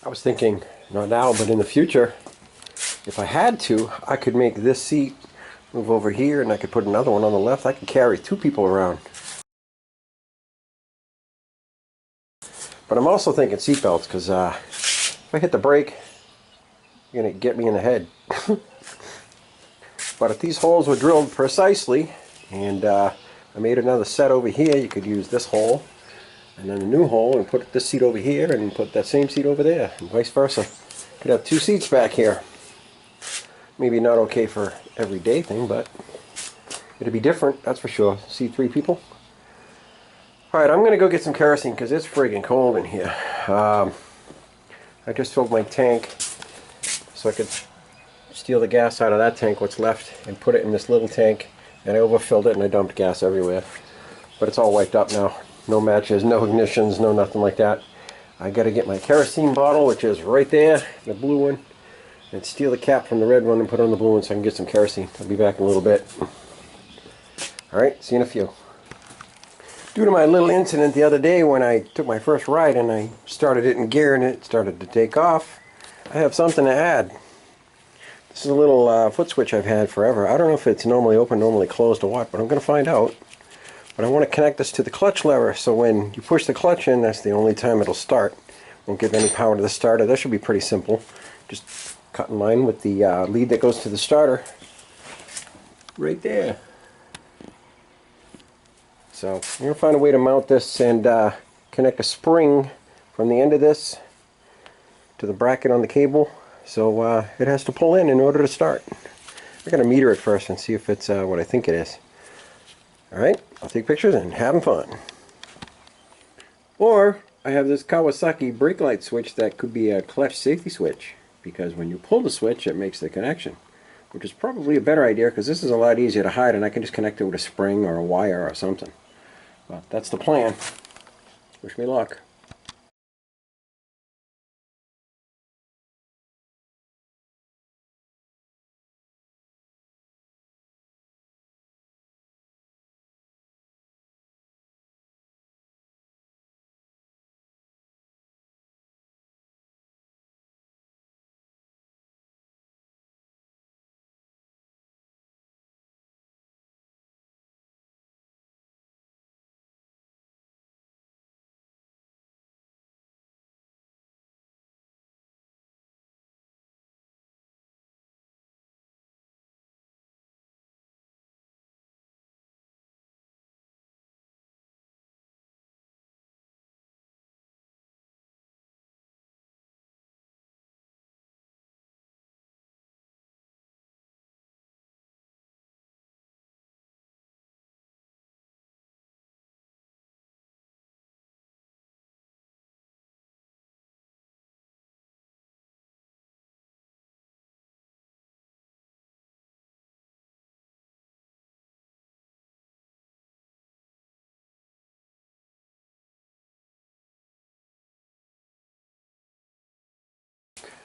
I was thinking, not now, but in the future, if I had to, I could make this seat move over here and I could put another one on the left. I could carry two people around. But I'm also thinking seat belts because if I hit the brake, you're going to get me in the head. But if these holes were drilled precisely, and I made another set over here, you could use this hole and then a new hole and put this seat over here and put that same seat over there, and vice versa. Could have two seats back here. Maybe not okay for everyday thing, but it'd be different, that's for sure. See, three people. Alright, I'm going to go get some kerosene because it's friggin' cold in here. I just filled my tank so I could steal the gas out of that tank, what's left, and put it in this little tank. And I overfilled it and I dumped gas everywhere. But it's all wiped up now. No matches, no ignitions, no nothing like that. I got to get my kerosene bottle, which is right there, the blue one, and steal the cap from the red one and put on the blue one so I can get some kerosene. I'll be back in a little bit. Alright, see you in a few. Due to my little incident the other day when I took my first ride and I started it in gear and it started to take off, I have something to add. This is a little foot switch I've had forever. I don't know if it's normally open, normally closed or what, but I'm going to find out. But I want to connect this to the clutch lever so when you push the clutch in, that's the only time it'll start. Won't give any power to the starter. That should be pretty simple. Just cut in line with the lead that goes to the starter. Right there. So I'm going to find a way to mount this and connect a spring from the end of this to the bracket on the cable. So it has to pull in order to start. I gotta meter it first and see if it's what I think it is. Alright, I'll take pictures and having fun. Or I have this Kawasaki brake light switch that could be a clutch safety switch, because when you pull the switch it makes the connection, which is probably a better idea because this is a lot easier to hide and I can just connect it with a spring or a wire or something. But that's the plan. Wish me luck.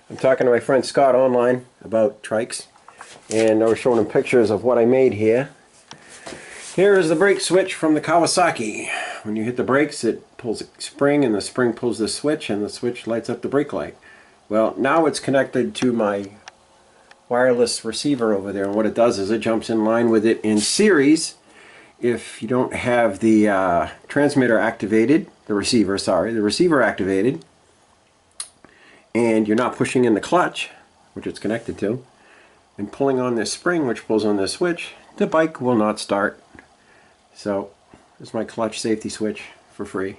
I'm talking to my friend Scott online about trikes, and I was showing him pictures of what I made here. Here is the brake switch from the Kawasaki. When you hit the brakes, it pulls a spring, and the spring pulls the switch, and the switch lights up the brake light. Well, now it's connected to my wireless receiver over there, and what it does is it jumps in line with it in series. If you don't have the transmitter activated, the receiver activated, and you're not pushing in the clutch, which it's connected to, and pulling on this spring which pulls on this switch, the bike will not start. So this is my clutch safety switch for free.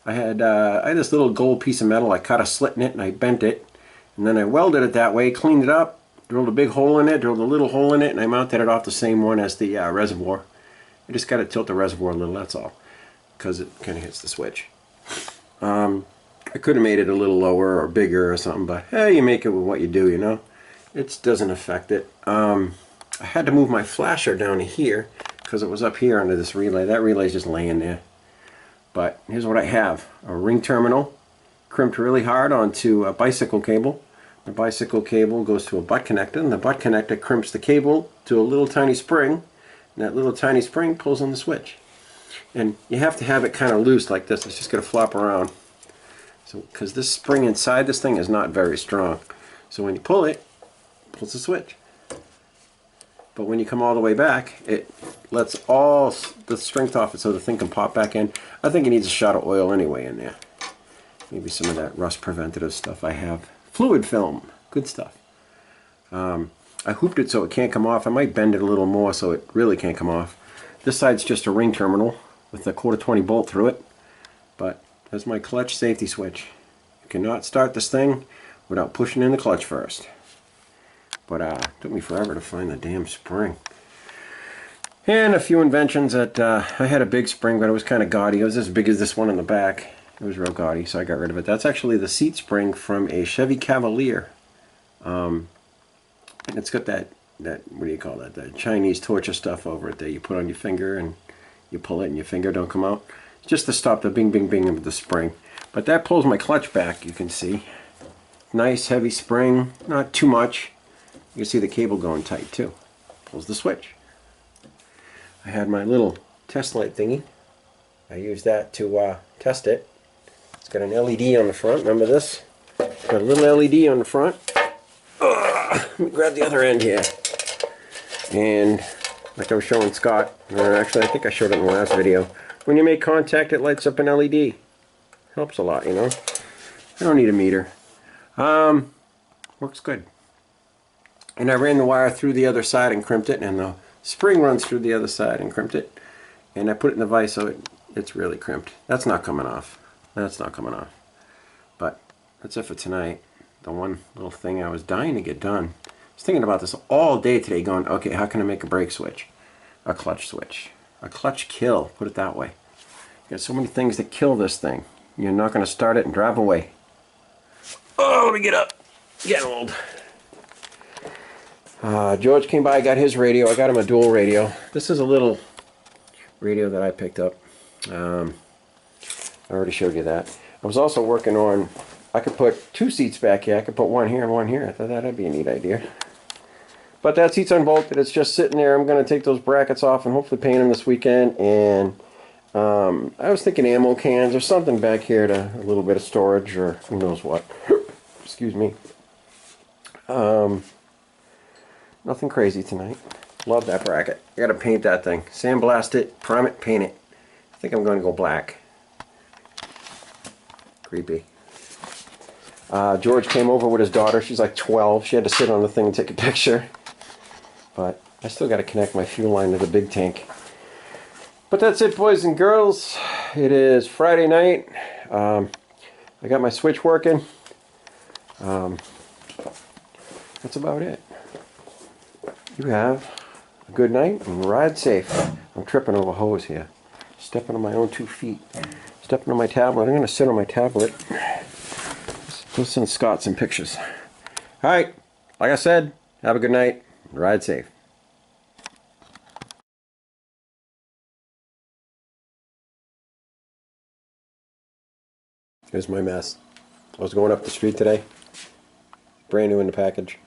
I had this little gold piece of metal. I cut a slit in it and I bent it, and then I welded it that way, cleaned it up, drilled a big hole in it, drilled a little hole in it, and I mounted it off the same one as the reservoir. I just got to tilt the reservoir a little, that's all, because it kind of hits the switch. I could have made it a little lower or bigger or something, but hey, you make it with what you do, you know. It doesn't affect it. I had to move my flasher down to here because it was up here under this relay. That relay's just laying there. But here's what I have. A ring terminal crimped really hard onto a bicycle cable. The bicycle cable goes to a butt connector, and the butt connector crimps the cable to a little tiny spring, and that little tiny spring pulls on the switch. And you have to have it kind of loose like this. It's just going to flop around. So, because this spring inside this thing is not very strong. So when you pull it, it pulls the switch. But when you come all the way back, it lets all the strength off it so the thing can pop back in. I think it needs a shot of oil anyway in there. Maybe some of that rust preventative stuff I have. Fluid film, good stuff. I hooped it so it can't come off. I might bend it a little more so it really can't come off. This side's just a ring terminal with a 1/4 bolt through it. But that's my clutch safety switch. You cannot start this thing without pushing in the clutch first. But it took me forever to find the damn spring. And a few inventions that I had a big spring, but it was kind of gaudy. It was as big as this one in the back. It was real gaudy, so I got rid of it. That's actually the seat spring from a Chevy Cavalier. And it's got that, what do you call that, the Chinese torture stuff over it that you put on your finger and you pull it and your finger don't come out. It's just to stop the bing bing bing of the spring. But that pulls my clutch back, you can see. Nice heavy spring, not too much. You can see the cable going tight too. Pulls the switch. I had my little test light thingy. I used that to test it. It's got an LED on the front, remember this? Got a little LED on the front. Let me grab the other end here. And like I was showing Scott, or actually I think I showed it in the last video, when you make contact it lights up an LED. Helps a lot, you know. I don't need a meter. Works good. And I ran the wire through the other side and crimped it, and the spring runs through the other side and crimped it. And I put it in the vise so it's really crimped. That's not coming off. That's not coming off. But that's it for tonight. The one little thing I was dying to get done. I was thinking about this all day today going, okay, how can I make a brake switch? A clutch switch. A clutch kill, put it that way. You got so many things that kill this thing. You're not going to start it and drive away. Oh, let me get up. Getting old. George came by, got his radio. I got him a dual radio. This is a little radio that I picked up. I already showed you that. I was also working on, I could put 2 seats back here. I could put one here and one here. I thought that'd be a neat idea. But that seat's unbolted. It's just sitting there. I'm going to take those brackets off and hopefully paint them this weekend. And I was thinking ammo cans or something back here to a little bit of storage or who knows what. Excuse me. Nothing crazy tonight. Love that bracket. I got to paint that thing. Sandblast it, prime it, paint it. I think I'm going to go black. Creepy. George came over with his daughter. She's like 12. She had to sit on the thing and take a picture. But I still got to connect my fuel line to the big tank. But that's it, boys and girls. It is Friday night. I got my switch working. That's about it. You have a good night and ride safe. I'm tripping over hose here. Stepping on my own 2 feet. Stepping on my tablet. I'm going to sit on my tablet. Go send Scott some pictures. Alright, like I said, have a good night. Ride safe. Here's my mess. I was going up the street today. Brand new in the package.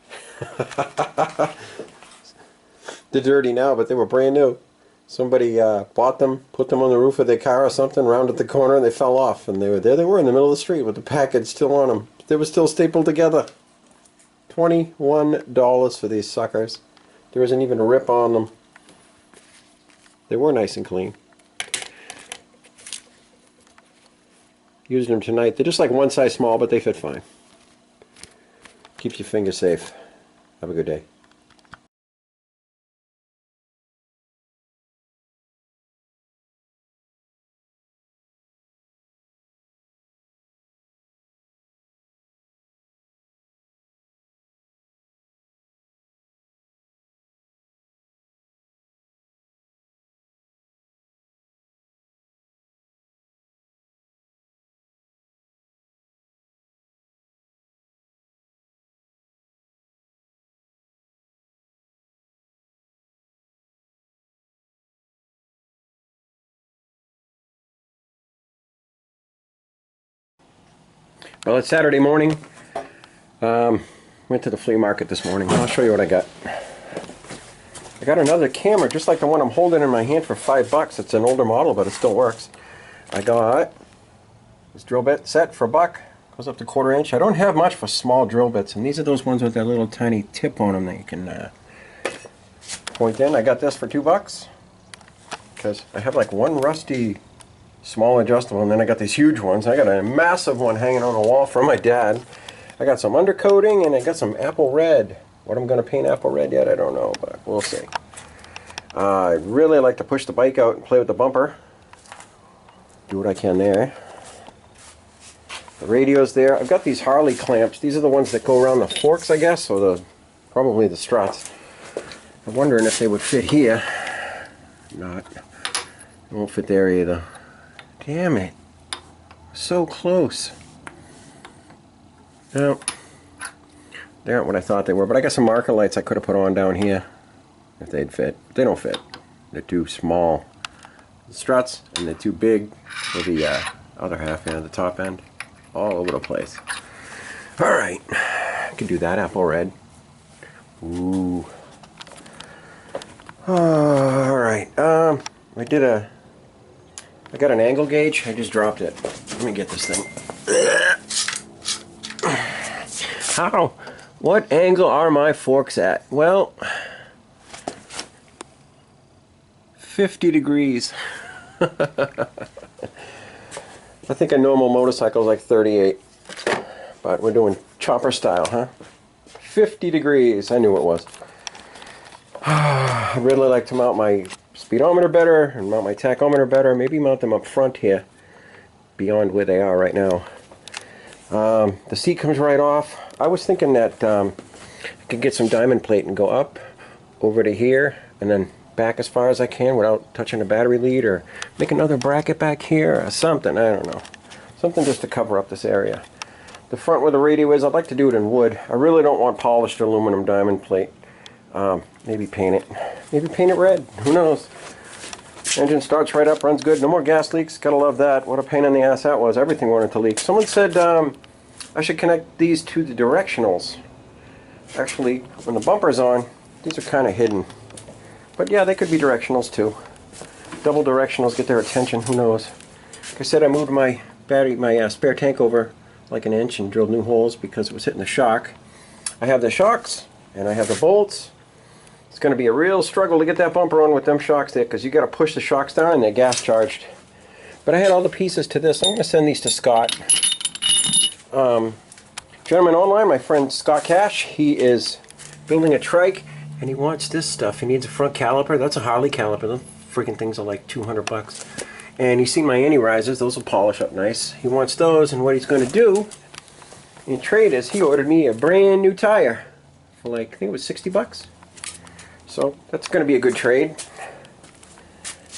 They're dirty now, but they were brand new. Somebody bought them, put them on the roof of their car or something, rounded the corner, and they fell off. And they were there. They were in the middle of the street with the package still on them. They were still stapled together. $21 for these suckers. There isn't even a rip on them. They were nice and clean. Using them tonight. They're just like one size small, but they fit fine. Keeps your fingers safe. Have a good day. Well, it's Saturday morning. Went to the flea market this morning. I'll show you what I got. I got another camera, just like the one I'm holding in my hand for $5. It's an older model, but it still works. I got this drill bit set for $1. Goes up to 1/4 inch. I don't have much for small drill bits, and these are those ones with that little tiny tip on them that you can point in. I got this for $2 because I have like one rusty small adjustable, and then I got these huge ones. I got a massive one hanging on the wall from my dad. I got some undercoating, and I got some apple red. What I'm going to paint apple red yet, I don't know, but we'll see. I really like to push the bike out and play with the bumper. Do what I can there. The radio's there. I've got these Harley clamps. These are the ones that go around the forks, I guess, or probably the struts. I'm wondering if they would fit here. Not. It won't fit there either. Damn it. So close. No. They aren't what I thought they were, but I got some marker lights I could have put on down here if they'd fit. They don't fit. They're too small. The struts, and they're too big for the other half end, the top end. All over the place. Alright. I can do that apple red. Ooh. Alright. I got an angle gauge. I just dropped it. Let me get this thing. How? What angle are my forks at? Well, 50 degrees. I think a normal motorcycle is like 38. But we're doing chopper style, huh? 50 degrees. I knew it was. I'd really like to mount my speedometer better and mount my tachometer better. Maybe mount them up front here beyond where they are right now. The seat comes right off. I was thinking that I could get some diamond plate and go up over to here and then back as far as I can without touching the battery lead, or make another bracket back here or something. I don't know. Something just to cover up this area. The front where the radio is, I'd like to do it in wood. I really don't want polished aluminum diamond plate. Maybe paint it. Maybe paint it red. Who knows? Engine starts right up, runs good. No more gas leaks. Gotta love that. What a pain in the ass that was. Everything wanted to leak. Someone said I should connect these to the directionals. Actually, when the bumper's on, these are kind of hidden. But yeah, they could be directionals too. Double directionals get their attention. Who knows? Like I said, I moved my spare tank over like an inch and drilled new holes because it was hitting the shock. I have the shocks and I have the bolts. It's going to be a real struggle to get that bumper on with them shocks there, because you got to push the shocks down and they're gas charged. But I had all the pieces to this. I'm going to send these to Scott. Gentleman online, my friend Scott Cash, he is building a trike and he wants this stuff. He needs a front caliper. That's a Harley caliper. Those freaking things are like 200 bucks. And he's seen my anti-risers. Those will polish up nice. He wants those, and what he's going to do in trade is he ordered me a brand new tire for like, I think it was 60 bucks. So that's going to be a good trade.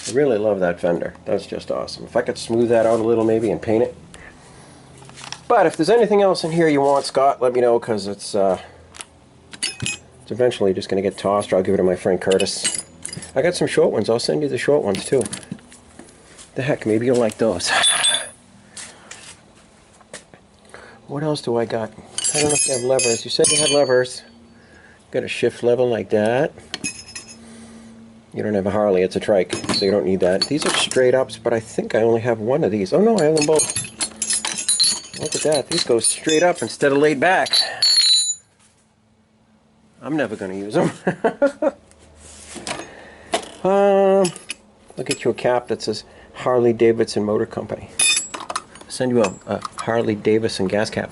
I really love that fender. That's just awesome. If I could smooth that out a little maybe and paint it. But if there's anything else in here you want, Scott, let me know, because it's eventually just going to get tossed, or I'll give it to my friend Curtis. I got some short ones. I'll send you the short ones too. The heck, maybe you'll like those. What else do I got? I don't know if you have levers. You said you had levers. Got a shift level like that. You don't have a Harley, it's a Trike, so you don't need that. These are straight ups, but I think I only have one of these. Oh no, I have them both. Look at that. These go straight up instead of laid back. I'm never going to use them. Look at your cap that says Harley Davidson Motor Company. I'll send you a Harley Davidson gas cap.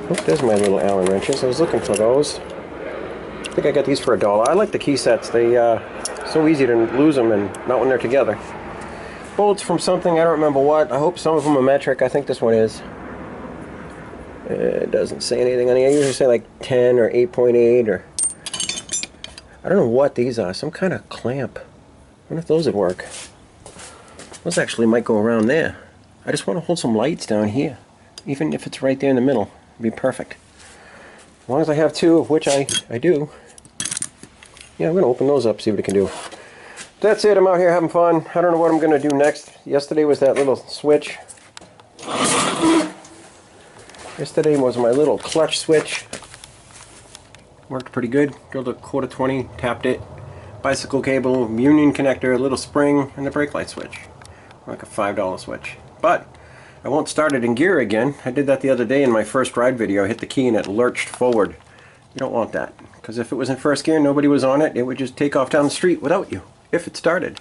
Oh, there's my little Allen wrenches. I was looking for those. I think I got these for $1. I like the key sets. They so easy to lose them, and not when they're together. Bolts from something, I don't remember what. I hope some of them are metric. I think this one is. It doesn't say anything on it. I usually say like 10 or 8.8 or... I don't know what these are. Some kind of clamp. I wonder if those would work. Those actually might go around there. I just want to hold some lights down here. Even if it's right there in the middle. It'd be perfect. As long as I have two, which I do. Yeah, I'm going to open those up, see what it can do. That's it. I'm out here having fun. I don't know what I'm going to do next. Yesterday was that little switch. Yesterday was my little clutch switch. Worked pretty good. Drilled a 1/4 tapped it. Bicycle cable, union connector, a little spring, and the brake light switch. Like a $5 switch. But I won't start it in gear again. I did that the other day in my first ride video. I hit the key and it lurched forward. You don't want that, because if it was in first gear and nobody was on it, it would just take off down the street without you, if it started.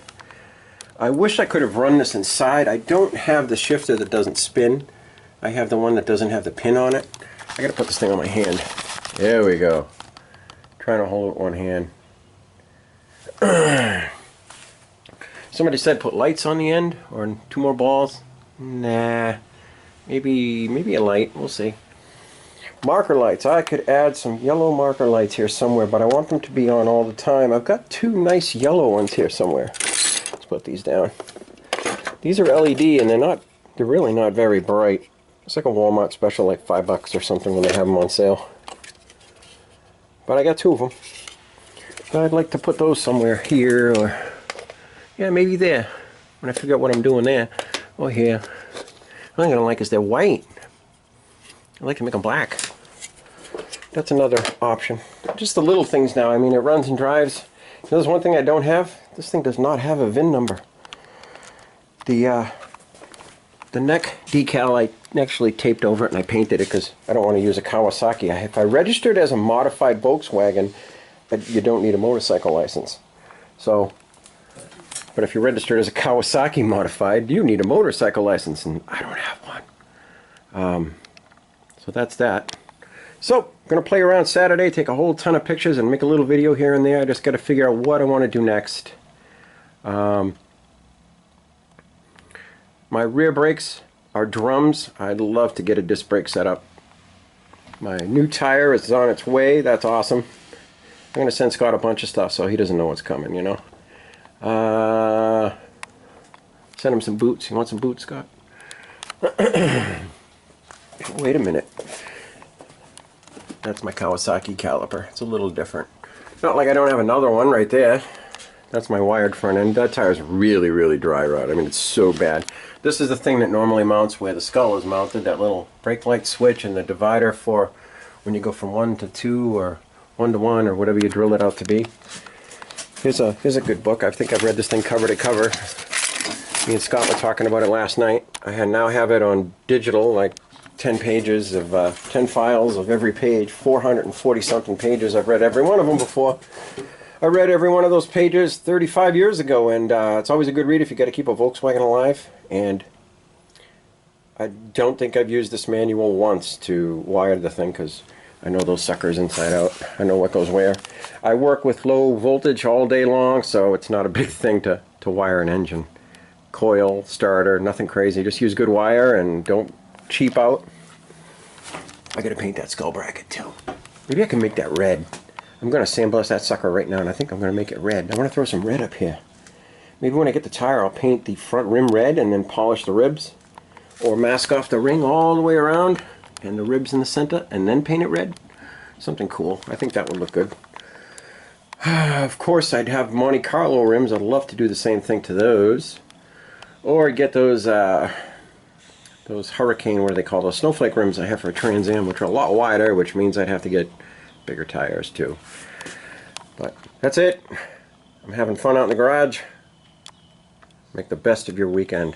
I wish I could have run this inside. I don't have the shifter that doesn't spin. I have the one that doesn't have the pin on it. I gotta put this thing on my hand. There we go. Trying to hold it with one hand. Somebody said put lights on the end, or 2 more balls. Nah, maybe a light. We'll see. Marker lights. I could add some yellow marker lights here somewhere, but I want them to be on all the time. I've got 2 nice yellow ones here somewhere. Let's put these down. These are LED, and they're really not very bright. It's like a Walmart special, like $5 or something when they have them on sale. But I got 2 of them. But I'd like to put those somewhere here, or yeah, maybe there. When I figure out what I'm doing there, or here. The thing I don't like is they're white. I like to make them black. That's another option. Just the little things now. I mean, it runs and drives. There's one thing I don't have. This thing does not have a VIN number. The neck decal, I actually taped over it and I painted it because I don't want to use a Kawasaki. If I registered as a modified Volkswagen, you don't need a motorcycle license. So, but if you're registered as a Kawasaki modified, you need a motorcycle license, and I don't have one. So that's that. So, I'm going to play around Saturday, take a whole ton of pictures, and make a little video here and there. I just got to figure out what I want to do next. My rear brakes are drums. I'd love to get a disc brake set up. My new tire is on its way. That's awesome. I'm going to send Scott a bunch of stuff so he doesn't know what's coming, you know. Send him some boots. You want some boots, Scott? Wait a minute. That's my Kawasaki caliper. It's a little different. Not like I don't have another one right there. That's my wired front end. That tire's really, really dry rot. I mean, it's so bad. This is the thing that normally mounts where the skull is mounted, that little brake light switch and the divider for when you go from 1 to 2 or 1 to 1 or whatever you drill it out to be. Here's a good book. I think I've read this thing cover to cover. Me and Scott were talking about it last night. I now have it on digital, like 10 pages of 10 files of every page, 440 something pages. I've read every one of them before. I read every one of those pages 35 years ago, and it's always a good read if you got to keep a Volkswagen alive. And I don't think I've used this manual once to wire the thing, because I know those suckers inside out. I know what goes where. I work with low voltage all day long, so it's not a big thing to wire an engine. Coil, starter, nothing crazy. Just use good wire and don't cheap out. I gotta paint that skull bracket too. Maybe I can make that red. I'm gonna sandblast that sucker right now, and I think I'm gonna make it red. I wanna throw some red up here. Maybe when I get the tire, I'll paint the front rim red and then polish the ribs, or mask off the ring all the way around and the ribs in the center, and then paint it red. Something cool. I think that would look good. Of course, I'd have Monte Carlo rims. I'd love to do the same thing to those, or get those Hurricane, what do they call those, snowflake rims I have for a Trans Am, which are a lot wider, which means I'd have to get bigger tires too. But that's it. I'm having fun out in the garage. Make the best of your weekend.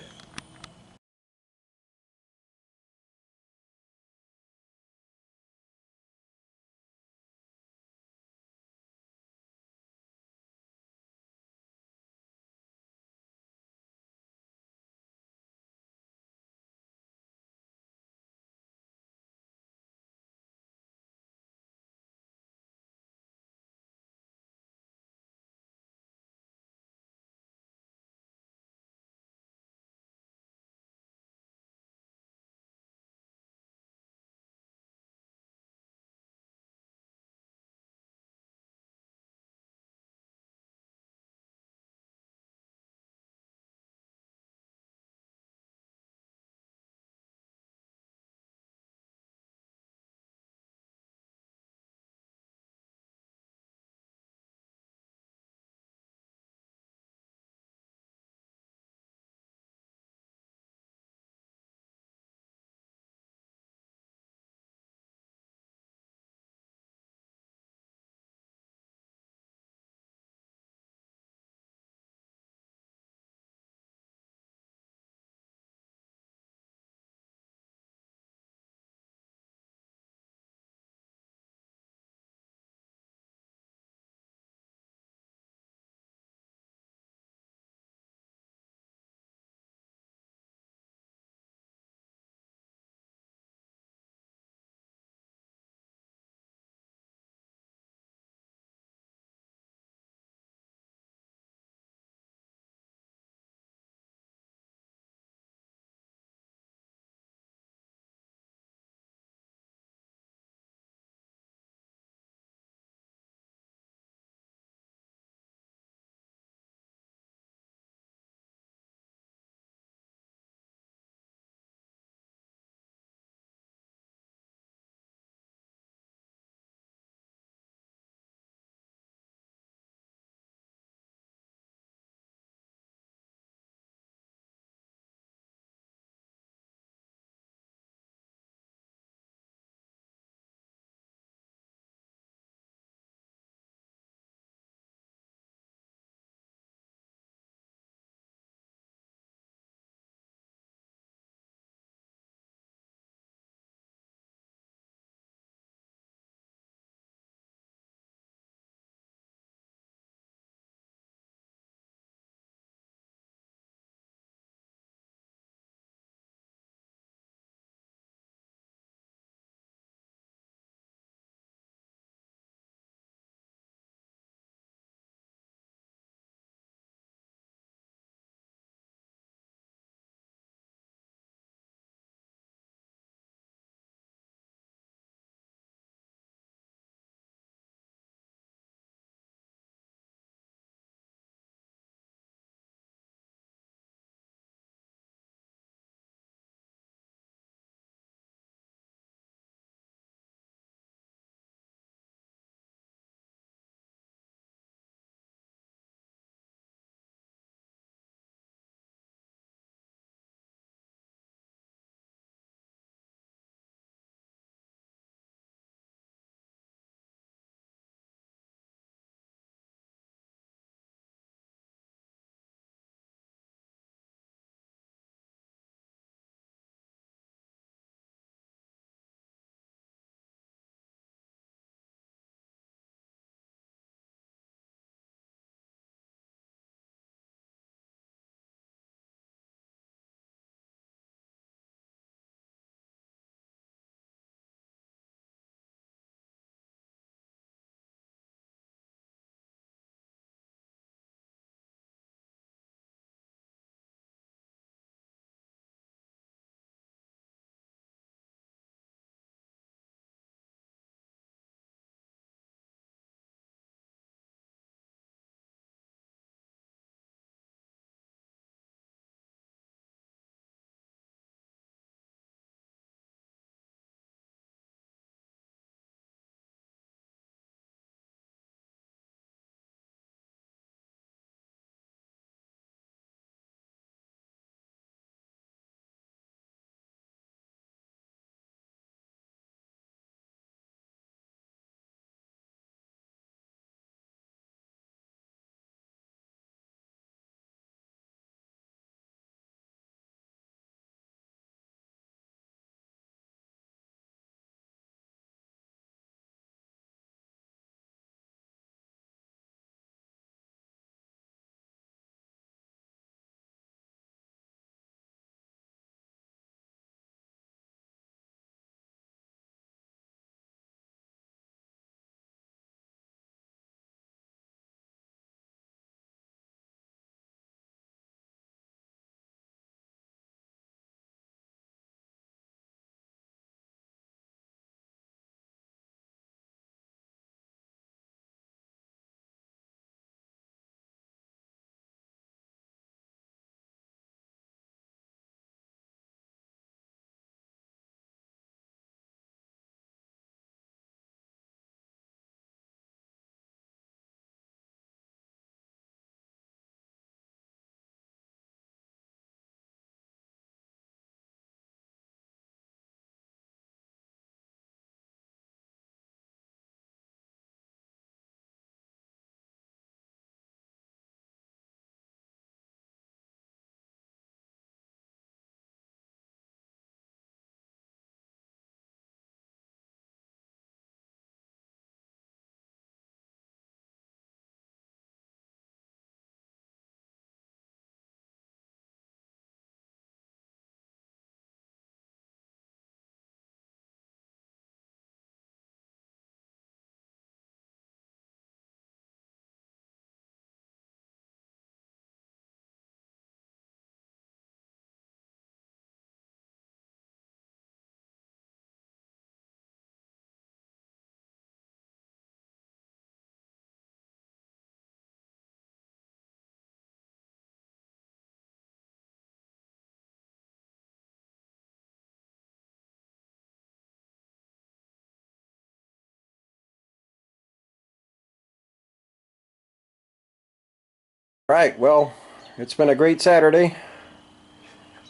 Alright, well, it's been a great Saturday.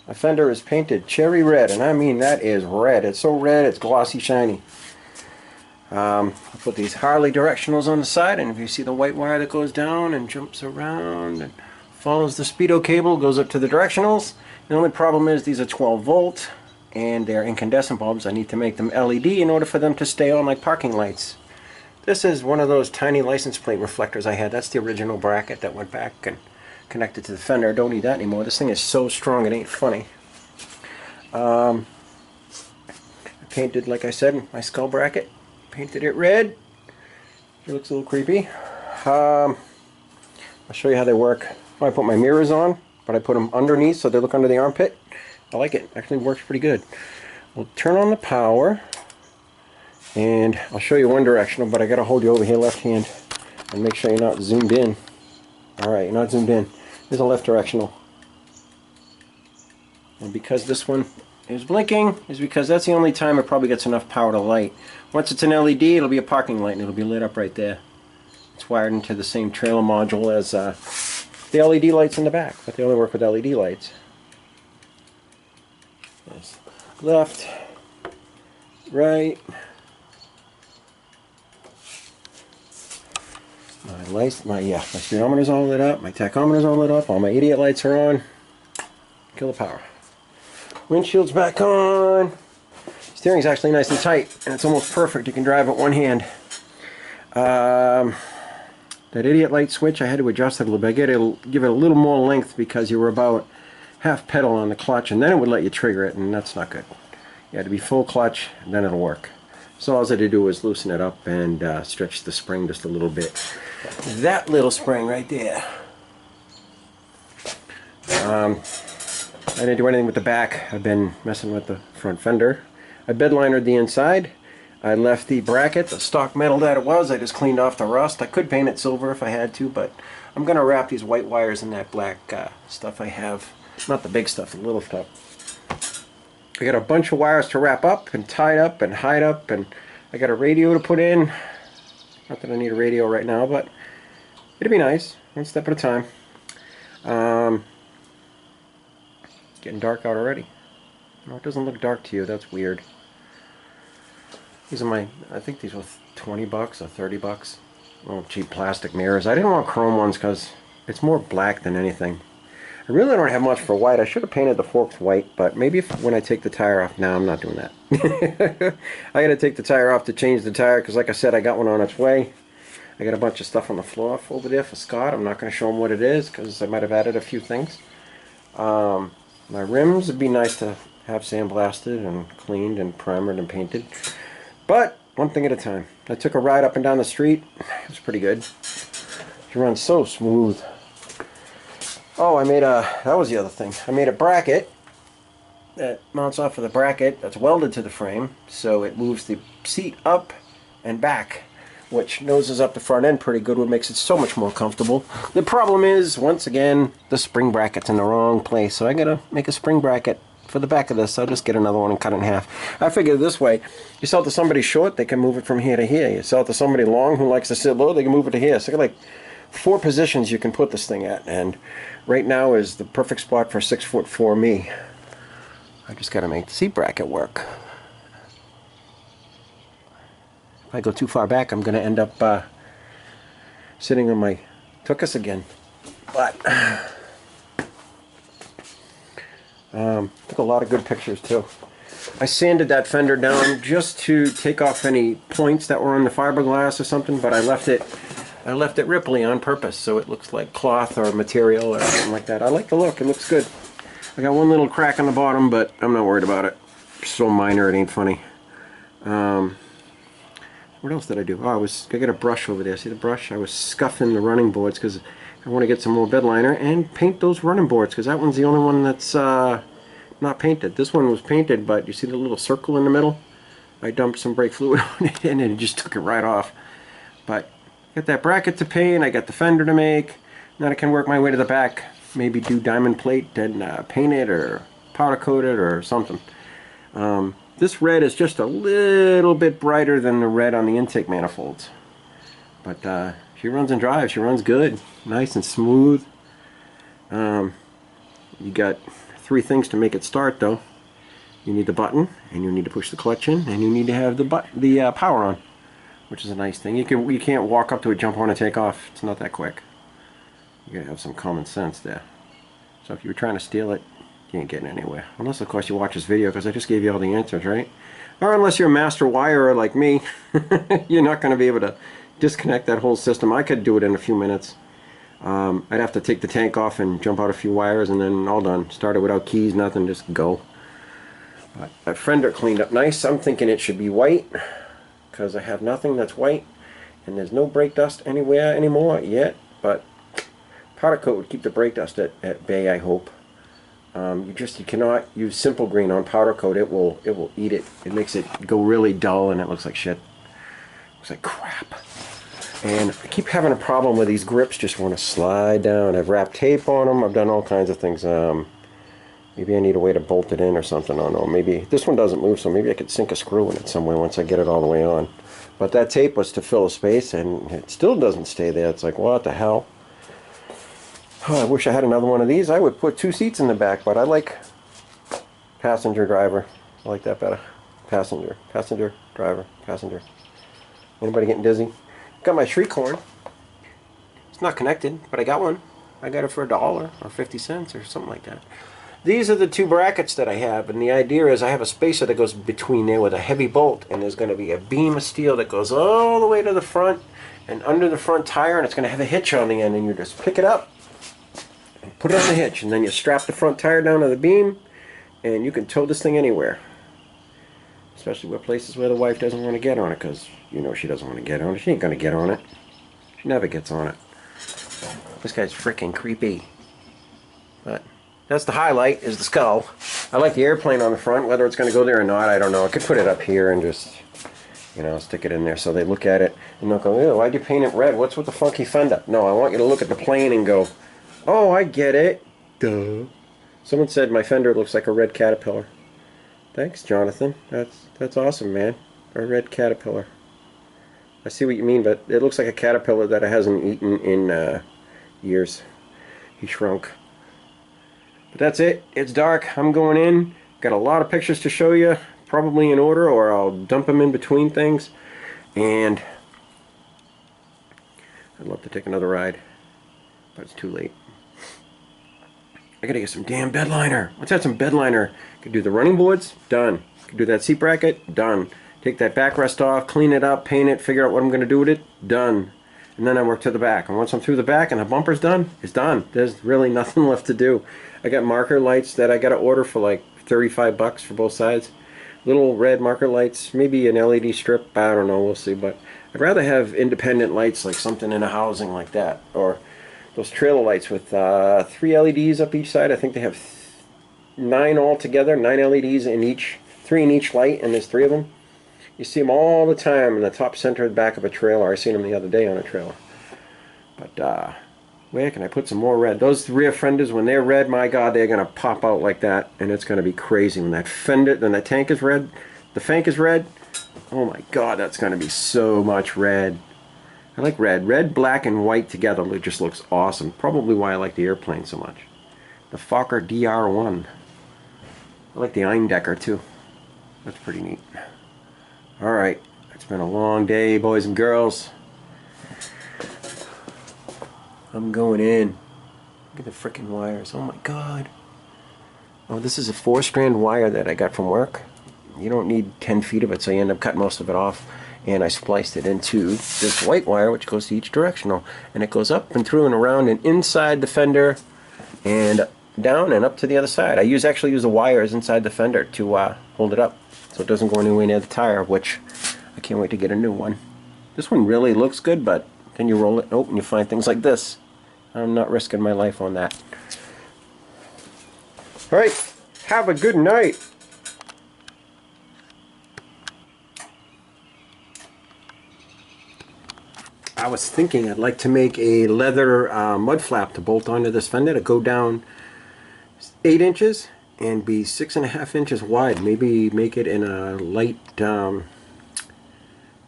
My fender is painted cherry red, and I mean that is red. It's so red it's glossy shiny. I put these Harley directionals on the side, and if you see the white wire that goes down and jumps around and follows the speedo cable, goes up to the directionals. The only problem is these are 12 volt and they're incandescent bulbs. I need to make them LED in order for them to stay on like parking lights. This is one of those tiny license plate reflectors I had. That's the original bracket that went back and connected to the fender. I don't need that anymore. This thing is so strong it ain't funny. I painted, like I said, my skull bracket. Painted it red. It looks a little creepy. I'll show you how they work. I put my mirrors on, but I put them underneath so they look under the armpit. I like it. Actually works pretty good. We'll turn on the power, and I'll show you one directional, but I got to hold you over here left hand and make sure you're not zoomed in. Alright, you're not zoomed in. There's a left directional. And because this one is blinking, is because that's the only time it probably gets enough power to light. Once it's an LED, it'll be a parking light and it'll be lit up right there. It's wired into the same trailer module as the LED lights in the back, but they only work with LED lights. There's left, right. My lights, my speedometer's all lit up, my tachometer's all lit up, all my idiot lights are on. Kill the power. Windshield's back on. Steering's actually nice and tight, and it's almost perfect. You can drive it one hand. That idiot light switch, I had to adjust it a little bit. I got to give it a little more length because you were about half pedal on the clutch, and then it would let you trigger it, and that's not good. You had to be full clutch, and then it'll work. So all I had to do was loosen it up and stretch the spring just a little bit. That little spring right there. I didn't do anything with the back. I've been messing with the front fender. I bedlinered the inside. I left the bracket, the stock metal that it was. I just cleaned off the rust. I could paint it silver if I had to, but I'm going to wrap these white wires in that black stuff I have. Not the big stuff, the little stuff. I got a bunch of wires to wrap up and tie up and hide up, and I got a radio to put in. Not that I need a radio right now, but it'd be nice. One step at a time. It's getting dark out already. No, it doesn't look dark to you. That's weird. These are my, I think these were 20 bucks or 30 bucks. Oh, cheap plastic mirrors. I didn't want chrome ones because it's more black than anything. I really don't have much for white. I should have painted the forks white, but maybe when I take the tire off. No, I'm not doing that. I got to take the tire off to change the tire because, like I said, I got one on its way. I got a bunch of stuff on the floor over there for Scott. I'm not going to show him what it is because I might have added a few things. My rims would be nice to have sandblasted and cleaned and primered and painted. But one thing at a time. I took a ride up and down the street. It was pretty good. It runs so smooth. Oh, I made a, that was the other thing. I made a bracket that mounts off of the bracket that's welded to the frame, so it moves the seat up and back, which noses up the front end pretty good, what makes it so much more comfortable. The problem is, once again, the spring bracket's in the wrong place, so I gotta make a spring bracket for the back of this. I'll just get another one and cut it in half. I figured this way, you sell it to somebody short, they can move it from here to here. You sell it to somebody long who likes to sit low, they can move it to here. So I got like 4 positions you can put this thing at, and right now is the perfect spot for 6'4" me. I just gotta make the seat bracket work. If I go too far back, I'm gonna end up sitting on my tuchus again. But took a lot of good pictures too. I sanded that fender down just to take off any points that were on the fiberglass or something, but I left it ripply on purpose so it looks like cloth or material or something like that. I like the look, it looks good. I got one little crack on the bottom, but I'm not worried about it. It's so minor it ain't funny. What else did I do? Oh, I got a brush over there. See the brush? I was scuffing the running boards because I want to get some more bed liner and paint those running boards because that one's the only one that's not painted. This one was painted, but you see the little circle in the middle? I dumped some brake fluid on it and it just took it right off. But I got that bracket to paint, I got the fender to make, then I can work my way to the back, maybe do diamond plate and paint it or powder coat it or something. This red is just a little bit brighter than the red on the intake manifolds. But she runs and drives, she runs good, nice and smooth. You got 3 things to make it start though. You need the button, and you need to push the clutch in, and you need to have the power on, which is a nice thing. You can't walk up to it, jump on, and take off. It's not that quick. You gotta have some common sense there. So if you were trying to steal it, you ain't getting anywhere. Unless of course you watch this video, because I just gave you all the answers, right? Or unless you're a master wirer like me, you're not going to be able to disconnect that whole system. I could do it in a few minutes. I'd have to take the tank off and jump out a few wires, and then all done. Start it without keys, nothing, just go. But that fender cleaned up nice. I'm thinking it should be white, because I have nothing that's white, and there's no brake dust anywhere anymore yet. But powder coat would keep the brake dust at bay, I hope. You cannot use simple green on powder coat. It will eat it. It makes it go really dull, and it looks like shit. Looks like crap. And I keep having a problem with these grips. Just want to slide down. I've wrapped tape on them. I've done all kinds of things. Maybe I need a way to bolt it in or something. I don't know. Maybe this one doesn't move, so maybe I could sink a screw in it somewhere once I get it all the way on. But that tape was to fill a space, and it still doesn't stay there. It's like, what the hell? Oh, I wish I had another one of these. I would put 2 seats in the back, but I like passenger driver. I like that better. Passenger, driver, passenger. Anybody getting dizzy? Got my shriek horn. It's not connected, but I got one. I got it for $1 or 50 cents or something like that. These are the 2 brackets that I have, and the idea is I have a spacer that goes between there with a heavy bolt, and there's going to be a beam of steel that goes all the way to the front and under the front tire, and it's going to have a hitch on the end, and you just pick it up and put it on the hitch, and then you strap the front tire down to the beam, and you can tow this thing anywhere. Especially with places where the wife doesn't want to get on it, because you know she doesn't want to get on it. She ain't going to get on it. She never gets on it. This guy's freaking creepy. But that's the highlight, is the skull. I like the airplane on the front. Whether it's going to go there or not, I don't know. I could put it up here and just, you know, stick it in there so they look at it and they'll go, ew, why'd you paint it red? What's with the funky fender? No, I want you to look at the plane and go, oh, I get it. Duh. Someone said my fender looks like a red caterpillar. Thanks, Jonathan. That's awesome, man. A red caterpillar. I see what you mean, but it looks like a caterpillar that I hasn't eaten in years. He shrunk. But that's it. It's dark. I'm going in. Got a lot of pictures to show you, probably in order, or I'll dump them in between things. And I'd love to take another ride, but it's too late. I gotta get some damn bed liner. Let's have some bed liner. Could do the running boards, done. Could do that seat bracket, done. Take that backrest off, clean it up, paint it, figure out what I'm gonna do with it, done. And then I work to the back. And once I'm through the back and the bumper's done, it's done. There's really nothing left to do. I got marker lights that I gotta order for like 35 bucks for both sides. Little red marker lights, maybe an LED strip, I don't know, we'll see. But I'd rather have independent lights, like something in a housing like that, or those trailer lights with 3 LEDs up each side. I think they have 9 altogether, 9 LEDs in each, 3 in each light, and there's 3 of them. You see them all the time in the top center of the back of a trailer. I seen them the other day on a trailer. But where can I put some more red? Those rear fenders, when they're red, my God, they're gonna pop out like that, and it's gonna be crazy when that fender, when that tank is red, the fank is red. Oh my God, that's gonna be so much red. I like red. Red, black, and white together. It just looks awesome. Probably why I like the airplane so much. The Fokker DR1. I like the Eindecker too. That's pretty neat. Alright, it's been a long day, boys and girls. I'm going in. Look at the frickin' wires. Oh my God. Oh, this is a 4-strand wire that I got from work. You don't need 10 feet of it, so you end up cutting most of it off. And I spliced it into this white wire, which goes to each directional. And it goes up and through and around and inside the fender and down and up to the other side. I actually use the wires inside the fender to hold it up so it doesn't go anywhere near the tire, which I can't wait to get a new one. This one really looks good, but then you roll it and open, you find things like this. I'm not risking my life on that. Alright, have a good night. I was thinking I'd like to make a leather mud flap to bolt onto this fender to go down 8 inches and be 6.5 inches wide. Maybe make it in a light, I don't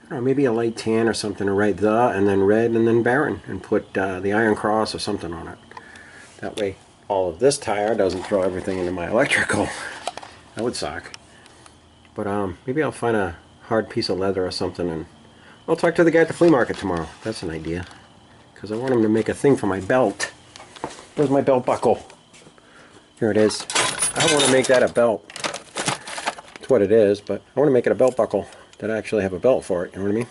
know, maybe a light tan or something, or write the and then red and then Baron, and put the Iron Cross or something on it. That way all of this tire doesn't throw everything into my electrical. That would suck. But maybe I'll find a hard piece of leather or something, and I'll talk to the guy at the flea market tomorrow. That's an idea. Because I want him to make a thing for my belt. Where's my belt buckle? Here it is. I want to make that a belt. That's what it is, but I want to make it a belt buckle that I actually have a belt for it. You know what I mean?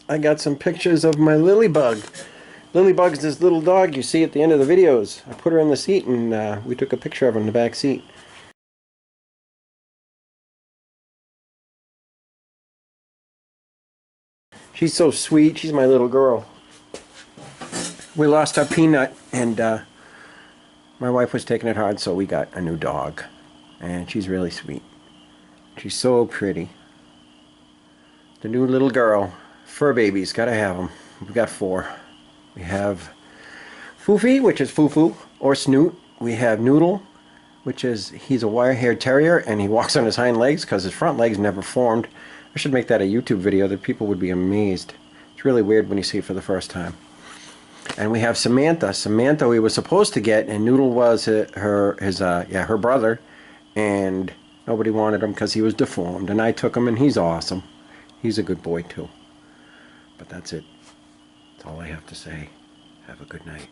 I got some pictures of my Lilybug. Lilybug's this little dog you see at the end of the videos. I put her in the seat and we took a picture of her in the back seat. She's so sweet. She's my little girl. We lost our Peanut, and my wife was taking it hard, so we got a new dog. And she's really sweet. She's so pretty. The new little girl. Fur babies, gotta have them. We've got 4. We have Foofy, which is Foo-Foo, or Snoot. We have Noodle, which is, he's a wire-haired terrier, and he walks on his hind legs because his front legs never formed. I should make that a YouTube video that people would be amazed. It's really weird when you see it for the first time. And we have Samantha. Samantha we were supposed to get, and Noodle was her brother, and nobody wanted him because he was deformed. And I took him, and he's awesome. He's a good boy too. But that's it. That's all I have to say. Have a good night.